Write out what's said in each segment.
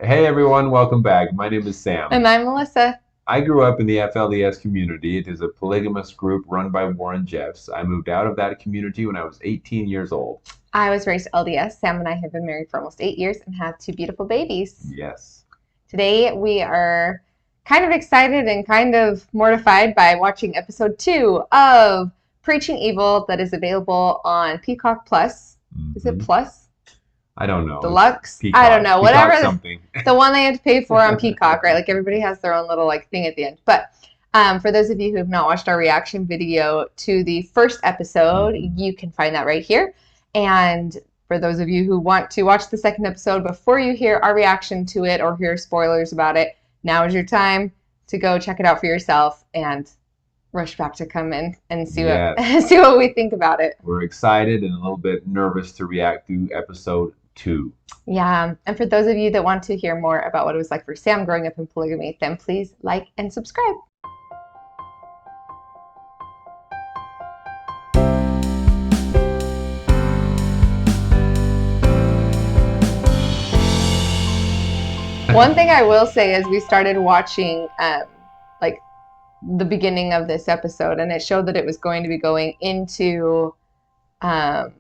Hey everyone, welcome back. My name is Sam. And I'm Melissa. I grew up in the FLDS community. It is a polygamous group run by Warren Jeffs. I moved out of that community when I was 18 years old. I was raised LDS. Sam and I have been married for almost 8 years and have two beautiful babies. Yes. Today we are kind of excited and kind of mortified by watching episode 2 of Preaching Evil that is available on Peacock Plus. Is it hmm Plus? I don't know. It's Deluxe? I don't Peacock. know. Peacock Whatever something. the one they have to pay for on Peacock, right? Like everybody has their own little thing at the end. But for those of you who have not watched our reaction video to the first episode, Mhm. you can find that right here. And for those of you who want to watch the second episode before you hear our reaction to it or hear spoilers about it, now is your time to go check it out for yourself and rush back to come in and see what Yes. see what we think about it. We're excited and a little bit nervous to react to episode 2. Yeah, and for those of you that want to hear more about what it was like for Sam growing up in polygamy, then please like and subscribe. One thing I will say is we started watching like the beginning of this episode, and it showed that it was going to be going into um,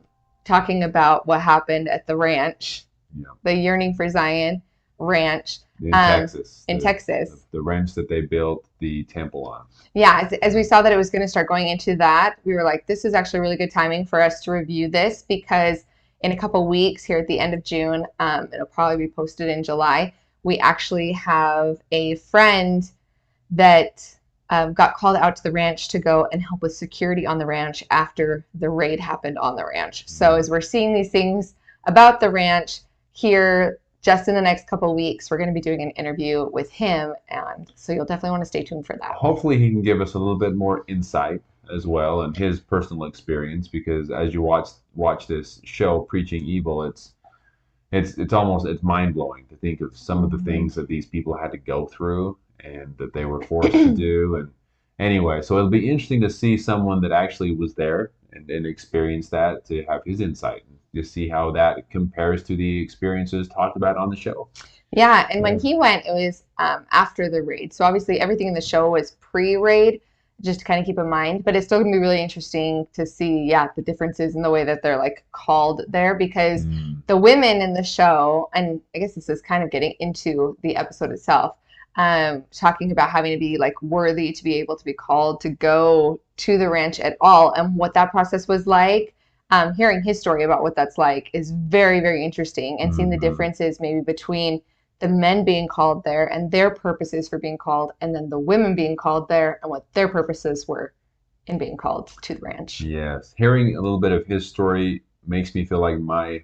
talking about what happened at the ranch, Yeah. the Yearning for Zion ranch In Texas. in Texas. The ranch that they built the temple on. Yeah, as we saw that it was going to start going into that, we were like, this is actually really good timing for us to review this because in a couple weeks here at the end of June, it'll probably be posted in July. We actually have a friend that got called out to the ranch to go and help with security on the ranch after the raid happened on the ranch. So as we're seeing these things about the ranch here just in the next couple of weeks, we're going to be doing an interview with him, and so you'll definitely want to stay tuned for that. Hopefully he can give us a little bit more insight as well and his personal experience, because as you watch this show Preaching Evil, it's almost it's mind-blowing to think of some of the things that these people had to go through and that they were forced to do. And anyway, so it'll be interesting to see someone that actually was there and experienced that, to have his insight and to see how that compares to the experiences talked about on the show. Yeah, and when he went, it was after the raid. So obviously everything in the show was pre-raid, just to kind of keep in mind. But it's still gonna be really interesting to see, yeah, the differences in the way that they're like called there, because the women in the show, and I guess this is kind of getting into the episode itself, talking about having to be like worthy to be able to be called to go to the ranch at all, and what that process was like. Hearing his story about what that's like is very, very interesting, and seeing the differences maybe between the men being called there and their purposes for being called, and then the women being called there and what their purposes were in being called to the ranch. Yes, hearing a little bit of his story makes me feel like my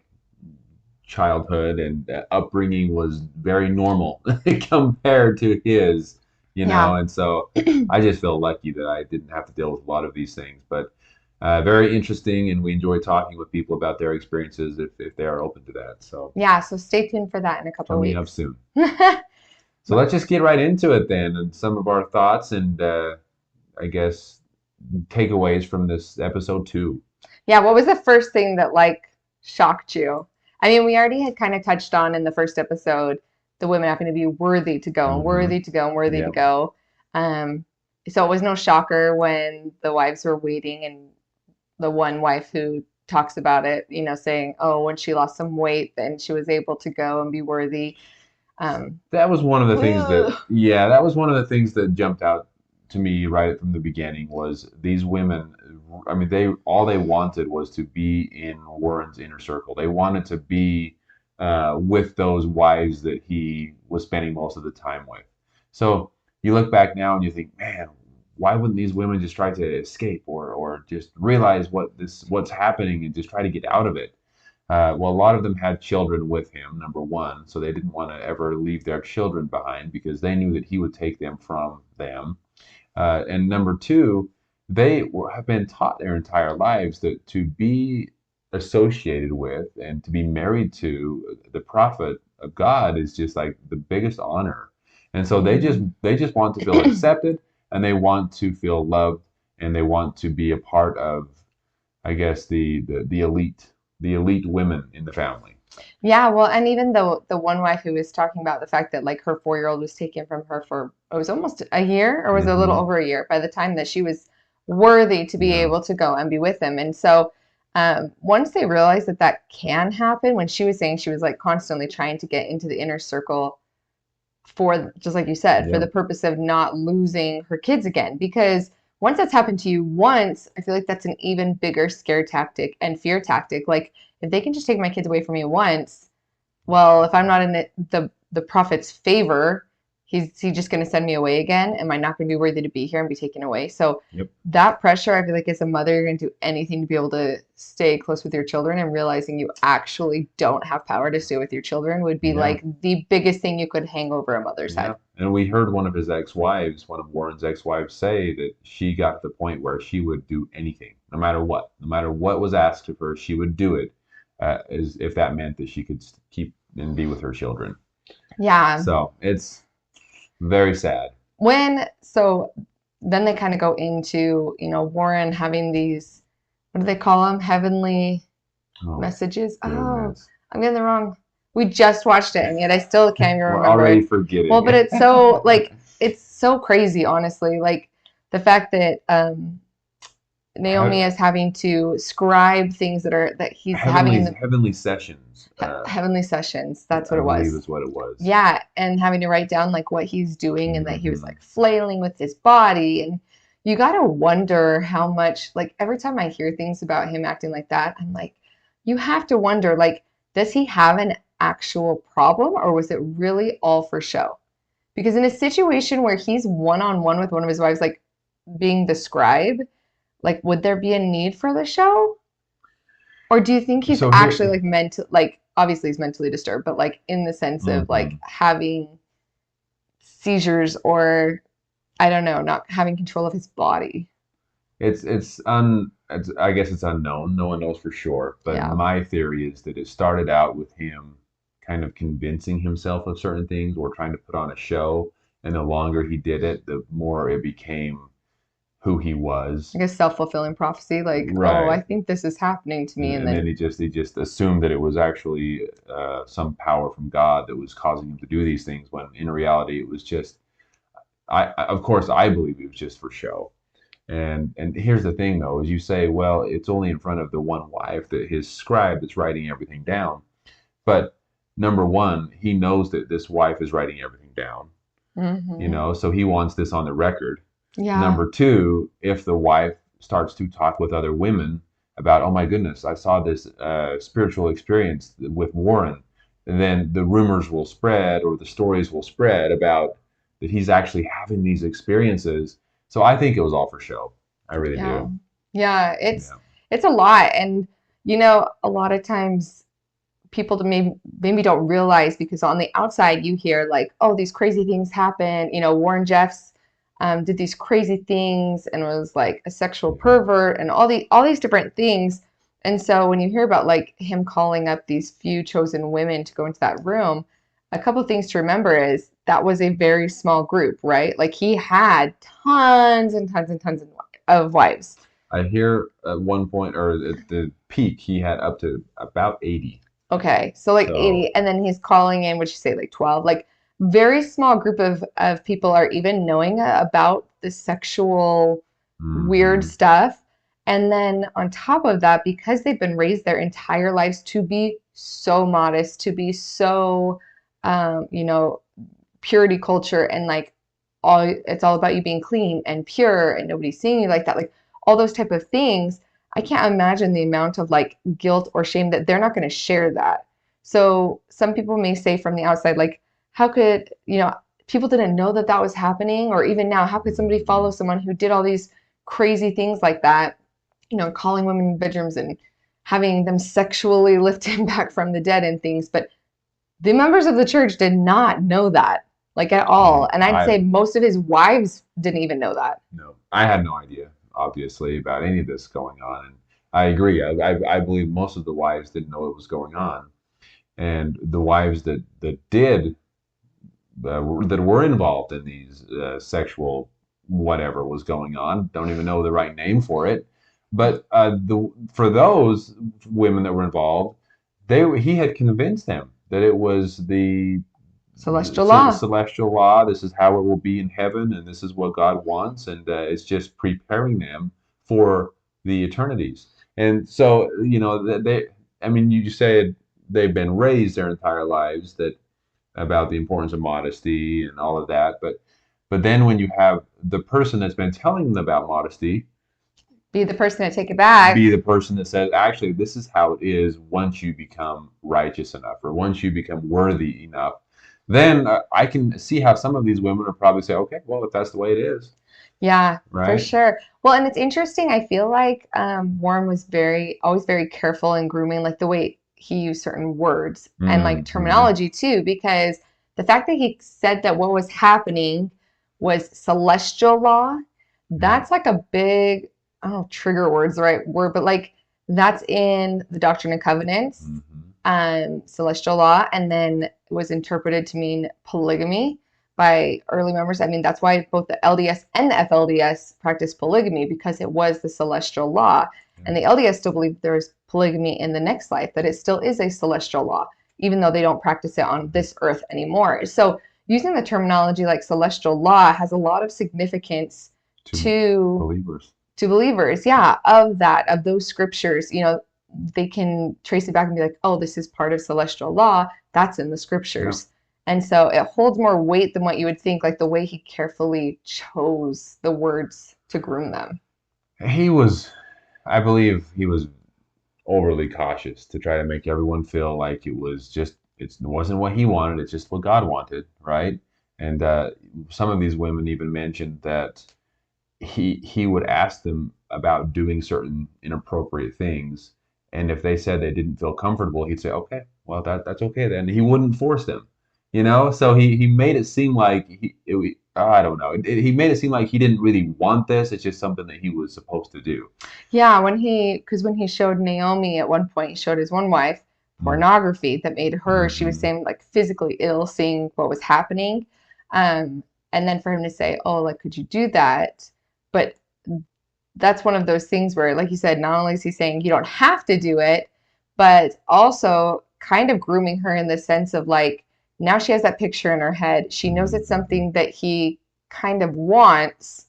childhood and upbringing was very normal compared to his, Yeah. and so I just feel lucky that I didn't have to deal with a lot of these things. But very interesting, and we enjoy talking with people about their experiences if they are open to that. So Yeah, so stay tuned for that in a couple of coming up weeks. soon. So let's just get right into it then, and some of our thoughts and I guess takeaways from this episode 2. Yeah, what was the first thing that like shocked you? I mean, we already had kind of touched on in the first episode the women having to be worthy to go and worthy to go and worthy to go. So it was no shocker when the wives were waiting, and the one wife who talks about it, saying, oh, when she lost some weight, then she was able to go and be worthy. That was one of the things that was one of the things that jumped out to me right from the beginning, was these women. I mean, all they wanted was to be in Warren's inner circle. They wanted to be with those wives that he was spending most of the time with. So you look back now and you think, man, why wouldn't these women just try to escape, or just realize what's happening and just try to get out of it? Well, a lot of them had children with him, number one, so they didn't want to ever leave their children behind because they knew that he would take them from them. And number two, have been taught their entire lives that to be associated with and to be married to the prophet of God is just like the biggest honor. And so they just want to feel accepted, and they want to feel loved, and they want to be a part of, I guess, the elite women in the family. Yeah, well, and even though the one wife who was talking about the fact that like her 4-year-old was taken from her for it was almost a year or was it a little Hmm. over a year by the time that she was worthy to be Yeah. able to go and be with him. And so once they realized that that can happen, when she was saying she was like constantly trying to get into the inner circle for just like you said, for Yeah. the purpose of not losing her kids again. Because once that's happened to you once, I feel like that's an even bigger scare tactic and fear tactic. Like if they can just take my kids away from me once, well, if I'm not in the prophet's favor, he just going to send me away again? Am I not going to be worthy to be here and be taken away? So Yep. that pressure, I feel like as a mother, you're going to do anything to be able to stay close with your children, and realizing you actually don't have power to stay with your children would be Yeah. like the biggest thing you could hang over a mother's Yeah. head. And we heard one of his ex-wives, one of Warren's ex-wives, say that she got to the point where she would do anything, no matter what was asked of her, she would do it, as if that meant that she could keep and be with her children. Yeah. So it's very sad. So then they kind of go into, Warren having these, what do they call them? Heavenly Oh, messages. Oh, goodness. I'm getting the wrong. We just watched it, and yet I still can't even We're already remember. Well, but forgetting. it's so like it's so crazy, honestly. Like the fact that Naomi is having to scribe things that he's having in the Heavenly sessions, heavenly sessions. That's what I it believe was. is what it was. Yeah, and having to write down like what he's doing and that he was Hmm. like flailing with his body, and you got to wonder how much like every time I hear things about him acting like that, I'm like you have to wonder like does he have an actual problem or was it really all for show? Because in a situation where he's one on one with one of his wives like being the scribe, like would there be a need for the show? Or do you think he's So actually here, like like obviously he's mentally disturbed, but like in the sense of like mhm. having seizures or I don't know, not having control of his body? I guess it's unknown. No one knows for sure. But Yeah. my theory is that it started out with him kind of convincing himself of certain things or trying to put on a show. And the longer he did it, the more it became who he was. Like a self-fulfilling prophecy, like, oh, I Right. think this is happening to me. And And then then, he just assumed that it was actually some power from God that was causing him to do these things, when in reality it was just of course I believe it was just for show. And here's the thing though, is you say, well, it's only in front of the one wife, that his scribe that's writing everything down. But number one, he knows that this wife is writing everything down, hmm so he wants this on the record. yeah, Number two, if the wife starts to talk with other women about, oh my goodness, I saw this spiritual experience with Warren, and then the rumors will spread or the stories will spread about that he's actually having these experiences. So I think it was all for show. I really yeah, do. yeah, Yeah. it's a lot. And, a lot of times people maybe don't realize because on the outside you hear like, oh, these crazy things happen. Warren Jeffs did these crazy things and was like a sexual pervert and all these different things. And so when you hear about like him calling up these few chosen women to go into that room, a couple of things to remember is that was a very small group, right? Like he had tons and tons and tons of wives. I hear at one point, or at the peak, he had up to about 80. Okay, so like So, 80, and then he's calling in, would you say like 12? Like very small group of people are even knowing about the sexual weird mhm. stuff. And then on top of that, because they've been raised their entire lives to be so modest, to be so, purity culture and like it's all about you being clean and pure and nobody's seeing you like that, like all those type of things. I can't imagine the amount of like guilt or shame that they're not going to share that. So some people may say from the outside, like, how could, people didn't know that that was happening? Or even now, how could somebody follow someone who did all these crazy things like that, calling women in bedrooms and having them sexually lift him back from the dead and things? But the members of the church did not know that, like at all. No, And I'd say most of his wives didn't even know that. I had no idea, obviously, about any of this going on. And I agree. I believe most of the wives didn't know what was going on, and the wives that did, that were involved in these sexual whatever was going on, don't even know the right name for it. But the for those women that were involved, he had convinced them that it was the Celestial law. celestial law. This is how it will be in heaven, and this is what God wants, and it's just preparing them for the eternities. And so, I mean, you said they've been raised their entire lives that about the importance of modesty and all of that, but then when you have the person that's been telling them about modesty Be the person to take it back. be the person that says, actually, this is how it is once you become righteous enough or once you become worthy enough. Then I can see how some of these women would probably say, okay, well, if that's the way it is, Yeah, for right? sure. Well, and it's interesting. I feel like Warren was always very careful in grooming, like the way he used certain words and like Mm-hmm. terminology too, because the fact that he said that what was happening was celestial law, Yeah. that's like a big, I don't know if trigger word's the right word, but like that's in the Doctrine and Covenants, Mm-hmm. celestial law, and then it was interpreted to mean polygamy by early members. I mean, that's why both the LDS and the FLDS practice polygamy because it was the celestial law. Yeah. And the LDS still believe there is polygamy in the next life, that it still is a celestial law, even though they don't practice it on this earth anymore. So using the terminology like celestial law has a lot of significance To to believers. believers, yeah, of those scriptures. They can trace it back and be like, oh, this is part of celestial law. That's in the Yeah. scriptures. And so it holds more weight than what you would think, like the way he carefully chose the words to groom them. He was, I believe he was overly cautious to try to make everyone feel like it wasn't what he wanted, it's just what God wanted, right? And some of these women even mentioned that he would ask them about doing certain inappropriate things, and if they said they didn't feel comfortable, he'd say, "Okay, well that's okay then." He wouldn't force them, So he made it seem like I don't know. He made it seem like he didn't really want this. It's just something that he was supposed to do. Yeah, because when he showed Naomi at one point, he showed his one wife pornography that made her, she was Mm-hmm. saying like physically ill, seeing what was happening. And then for him to say, oh, like, could you do that? But that's one of those things where, like you said, not only is he saying you don't have to do it, but also kind of grooming her in the sense of like, now she has that picture in her head. She knows it's Mm-hmm. something that he kind of wants,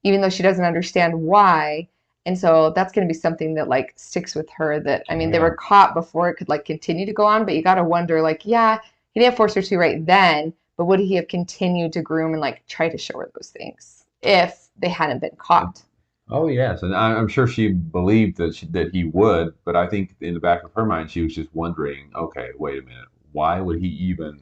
even though she doesn't understand why. And so that's going to be something that like sticks with her that, I Oh mean, they were yeah. caught before it could like continue to go on, but you got to wonder like, yeah, he didn't force her to right then, but would he have continued to groom and like try to show her those things if they hadn't been caught? Oh yes, and I'm sure she believed that he would, but I think in the back of her mind she was just wondering, okay, wait a minute, why would he even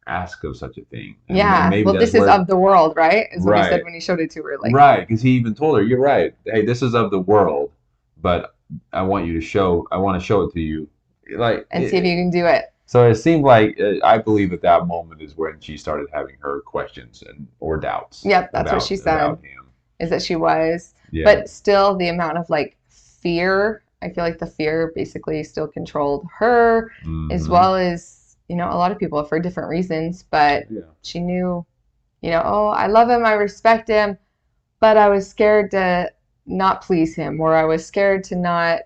ask of such a thing? And Yeah. maybe Well, that's this is where of the world, right? Is what he said right, when he showed it to her. Like, right, because he even told her, you're right. Hey, this is of the world, but I want to show it to you, like and see if you can do it. so it seemed like I believe at that moment is when she started having her questions and or doubts Yep, that's what she said, about him. is that she was. Yeah. But still, the amount of like fear, I feel like the fear basically still controlled her, as Hmm. well as, a lot of people for different reasons. But Yeah. she knew, oh, I love him, I respect him, but I was scared to not please him, or I was scared to not,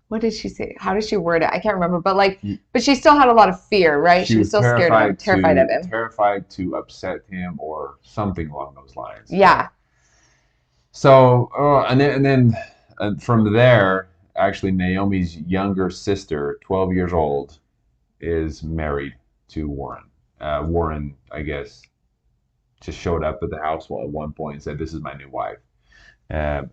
what did she say? How did she word it? I can't remember. But like, but she still had a lot of fear, right? She She was was still scared of him, terrified of him. terrified to upset him or something along those lines. Yeah. Yeah. So from there, actually Naomi's younger sister, 12 years old, is married to Warren. Warren, I guess, just showed up at the house at one point and said, "This is my new wife." And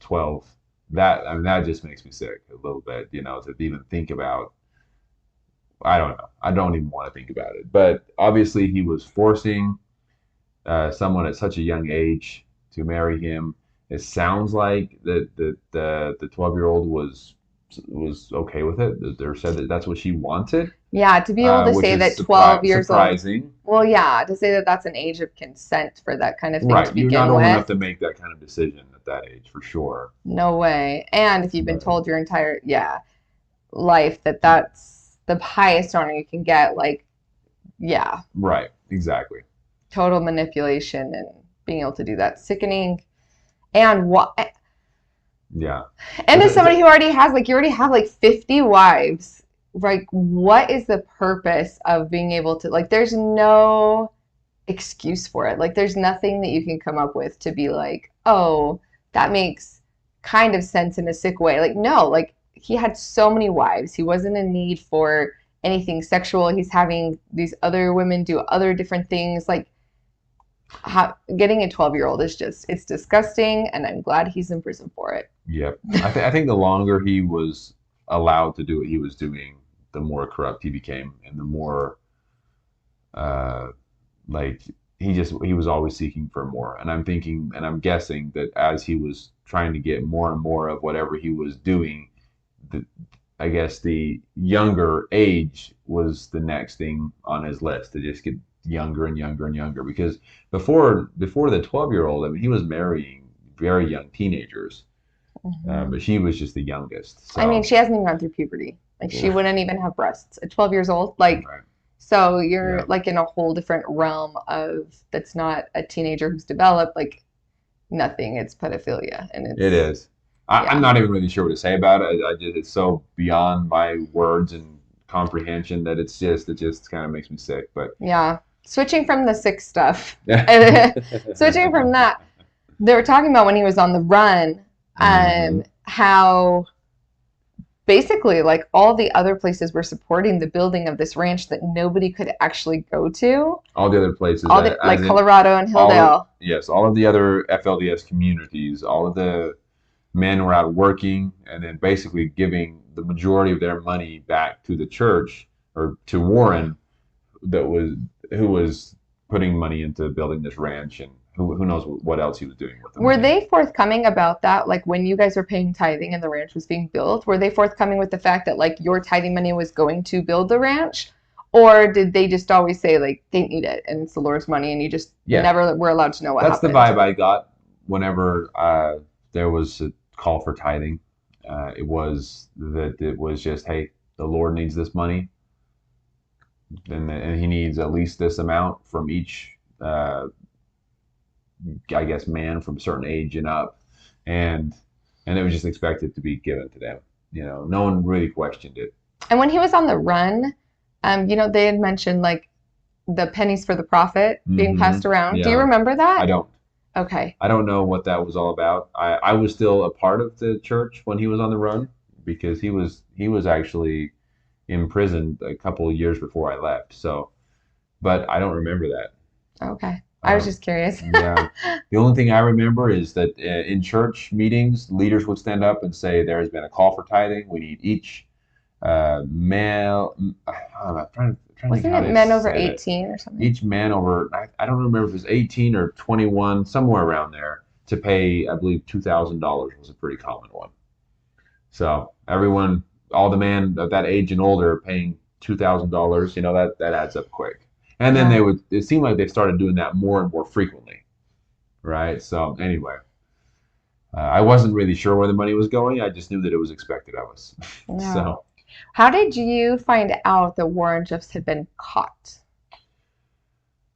12, that just makes me sick a little bit, to even think about. I don't know. I don't even want to think about it. But obviously, he was forcing someone at such a young age to marry him. It sounds like the 12-year-old was okay with it. They said that that's what she wanted, Yeah. To be able to which say is that 12 years old, surprising. well, yeah, to say that that's an age of consent for that kind of thing to Right, you're not begin old with. enough to make that kind of decision at that age, for sure. No way. And if you've been But told your entire, yeah, life that that's the highest honor you can get, like, yeah, right, exactly. total manipulation and being able to do that. Sickening. And Yeah. and It's, as it's somebody who already has like you already have like 50 wives, like, what is the purpose of being able to, like, there's no excuse for it. Like, there's nothing that you can come up with to be like, oh, that makes kind of sense in a sick way. Like, no, like, he had so many wives. He wasn't in need for anything sexual. He's having these other women do other different things. Like, getting a 12-year-old is just, it's disgusting, and I'm glad he's in prison for it. Yep. I think the longer he was allowed to do what he was doing, the more corrupt he became, and the more uh, like he was always seeking for more. And I'm thinking, and I'm guessing that as he was trying to get more and more of whatever he was doing, the, I guess the younger age was the next thing on his list to just get younger and younger and younger. Because before the 12-year-old, I mean, he was marrying very young teenagers, but she was just the youngest. I mean, So she hasn't even gone through puberty. Like, she yeah, wouldn't even have breasts at 12 years old. Like, right. so you're Yeah, like in a whole different realm of, that's not a teenager who's developed, like, nothing. It's pedophilia, and it it's, is. I'm yeah. not even really sure what to say about it. I just it's so beyond my words and comprehension that it just kind of makes me sick. But Yeah. Switching from the sick stuff, switching from hmm that, they were talking about when he was on the run, how basically like all the other places were supporting the building of this ranch that nobody could actually go to. all the other places, All the, like, as in Colorado and all Hilldale. yes, all of the other FLDS communities, all of the men were out working and then basically giving the majority of their money back to the church or to Warren, that was who was putting money into building this ranch, and who knows what else he was doing with the Were money. they forthcoming about that? Like, when you guys were paying tithing and the ranch was being built, were they forthcoming with the fact that like your tithing money was going to build the ranch? Or did they just always say like they need it and it's the Lord's money and you just Yeah, never were allowed to know what that's the happened? vibe I got whenever there was a call for tithing. It was that it was just, hey, the Lord needs this money, and He needs at least this amount from each, I guess, man from a certain age and up, and it was just expected to be given to them. No one really questioned it. And when he was on the run, they had mentioned like the pennies for the prophet being passed around. Do you Yeah, remember I that? don't. Okay. I don't know what that was all about. I was still a part of the church when he was on the run because he was actually imprisoned a couple of years before I left. So, but I don't remember that. Okay. I was Um, just curious. yeah, the only thing I remember is that in church meetings, leaders would stand up and say, "There has been a call for tithing. We need each male." I'm trying to think Wasn't how it they men over said it. 18 or something? Each man over, I don't remember if it was 18 or 21, somewhere around there, to pay, I believe, $2,000 was a pretty common one. So everyone, all the men of that age and older paying $2,000, that adds up quick. And then Yeah. it seemed like they started doing that more and more frequently, right? So anyway, I wasn't really sure where the money was going. I just knew that it was expected of us. Yeah. So, How did you find out that Warren Jeffs had been caught?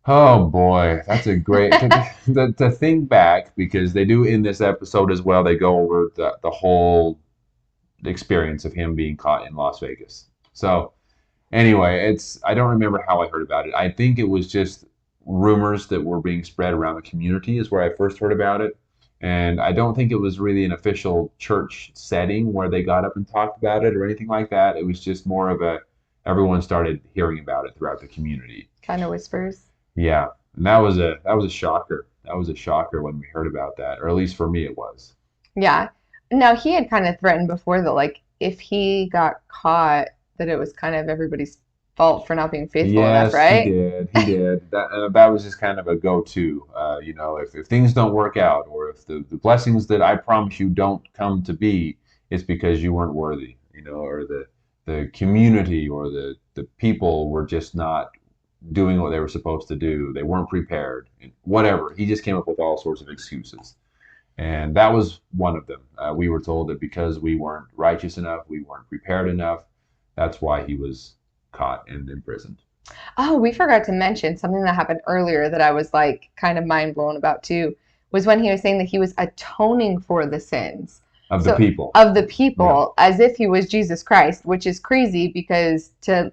oh boy, that's a great to think back, because they do in this episode as well. They go over the whole experience of him being caught in Las Vegas. So anyway, I don't remember how I heard about it. I think it was just rumors that were being spread around the community is where I first heard about it. And I don't think it was really an official church setting where they got up and talked about it or anything like that. It was just more of everyone started hearing about it throughout the community. Kind of whispers. Yeah. And that was a shocker. That was a shocker when we heard about that, or at least for me it was. Yeah. Now, he had kind of threatened before that, like, if he got caught, that it was kind of everybody's fault for not being faithful enough, Yes, he right? did. He did. That was just kind of a go-to. If things don't work out, or if the blessings that I promise you don't come to be, it's because you weren't worthy, or the community or the people were just not doing what they were supposed to do. They weren't prepared. Whatever. He just came up with all sorts of excuses. And that was one of them. We were told that because we weren't righteous enough, we weren't prepared enough, that's why he was caught and imprisoned. Oh, we forgot to mention something that happened earlier that I was like kind of mind blown about too, was when he was saying that he was atoning for the sins. Of the people. Of the people, as if he was Jesus Christ, which is crazy because to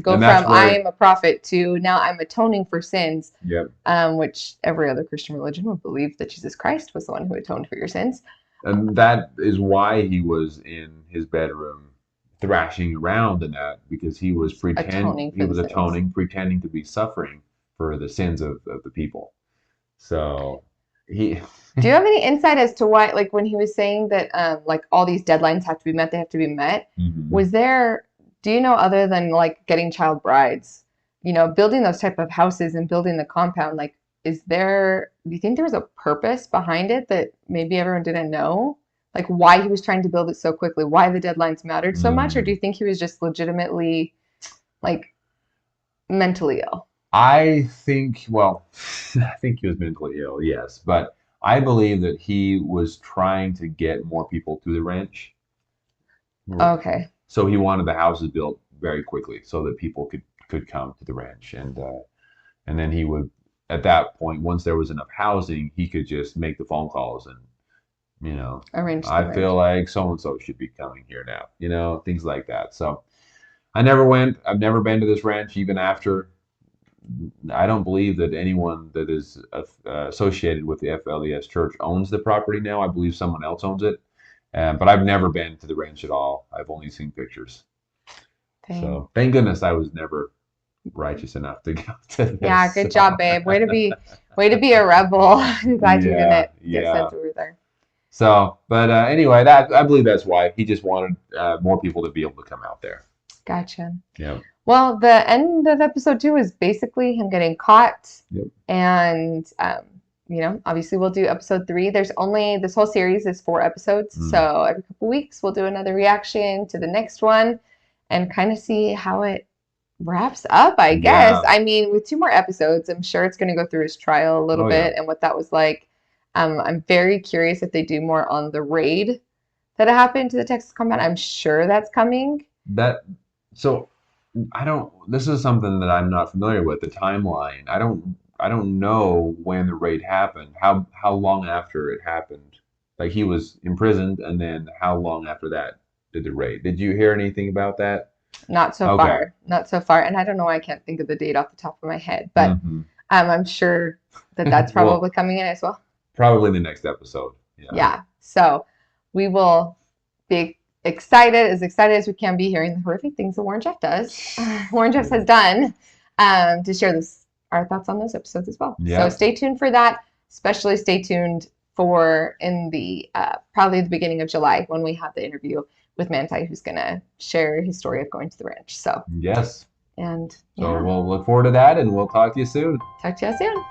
go from I am a prophet to now I'm atoning for sins. Yep. Which every other Christian religion would believe that Jesus Christ was the one who atoned for your sins. And that is why he was in his bedroom thrashing around in that, because he was pretending to be suffering for the sins of the people. So he Do you have any insight as to why, like when he was saying that like all these deadlines have to be met, they have to be met? Was there, do you know, other than like getting child brides, building those type of houses and building the compound, like do you think there was a purpose behind it that maybe everyone didn't know? Like why he was trying to build it so quickly, why the deadlines mattered so much, or do you think he was just legitimately like mentally ill? I think he was mentally ill, yes, but I believe that he was trying to get more people to the ranch. Okay. So he wanted the houses built very quickly so that people could come to the ranch, and then he would, at that point, once there was enough housing, he could just make the phone calls and arrange. I feel like so and so should be coming here now, things like that. So I never went. I've never been to this ranch even after. I don't believe that anyone that is associated with the FLDS church owns the property now. I believe someone else owns it. But I've never been to the ranch at all. I've only seen pictures. Dang. So thank goodness I was never righteous enough to go to this. Yeah, good job, babe. Way to be a rebel. I'm glad you didn't get sent over there. So, but anyway, I believe that's why he just wanted more people to be able to come out there. Gotcha. Yeah. Well, the end of episode 2 is basically him getting caught. Yep. And, obviously we'll do episode 3. This whole series is 4 episodes. So every couple weeks we'll do another reaction to the next one and kind of see how it wraps up, I guess. Yeah. I mean, with 2 more episodes, I'm sure it's going to go through his trial a little bit and what that was like. I'm very curious if they do more on the raid that happened to the Texas compound. I'm sure that's coming. This is something that I'm not familiar with, the timeline. I don't know when the raid happened, how long after it happened. Like he was imprisoned, and then how long after that did the raid? Did you hear anything about that? Not so far. Not so far. And I don't know why I can't think of the date off the top of my head, but I'm sure that's probably coming in as well. Probably in the next episode. Yeah. So we will be excited as we can be hearing the horrific things that Warren Jeff has done to share our thoughts on those episodes as well. Yeah. So stay tuned for that. Especially stay tuned for in the probably the beginning of July when we have the interview with Manti, who's going to share his story of going to the ranch. So yes. And so we'll look forward to that, and we'll talk to you soon. Talk to you soon.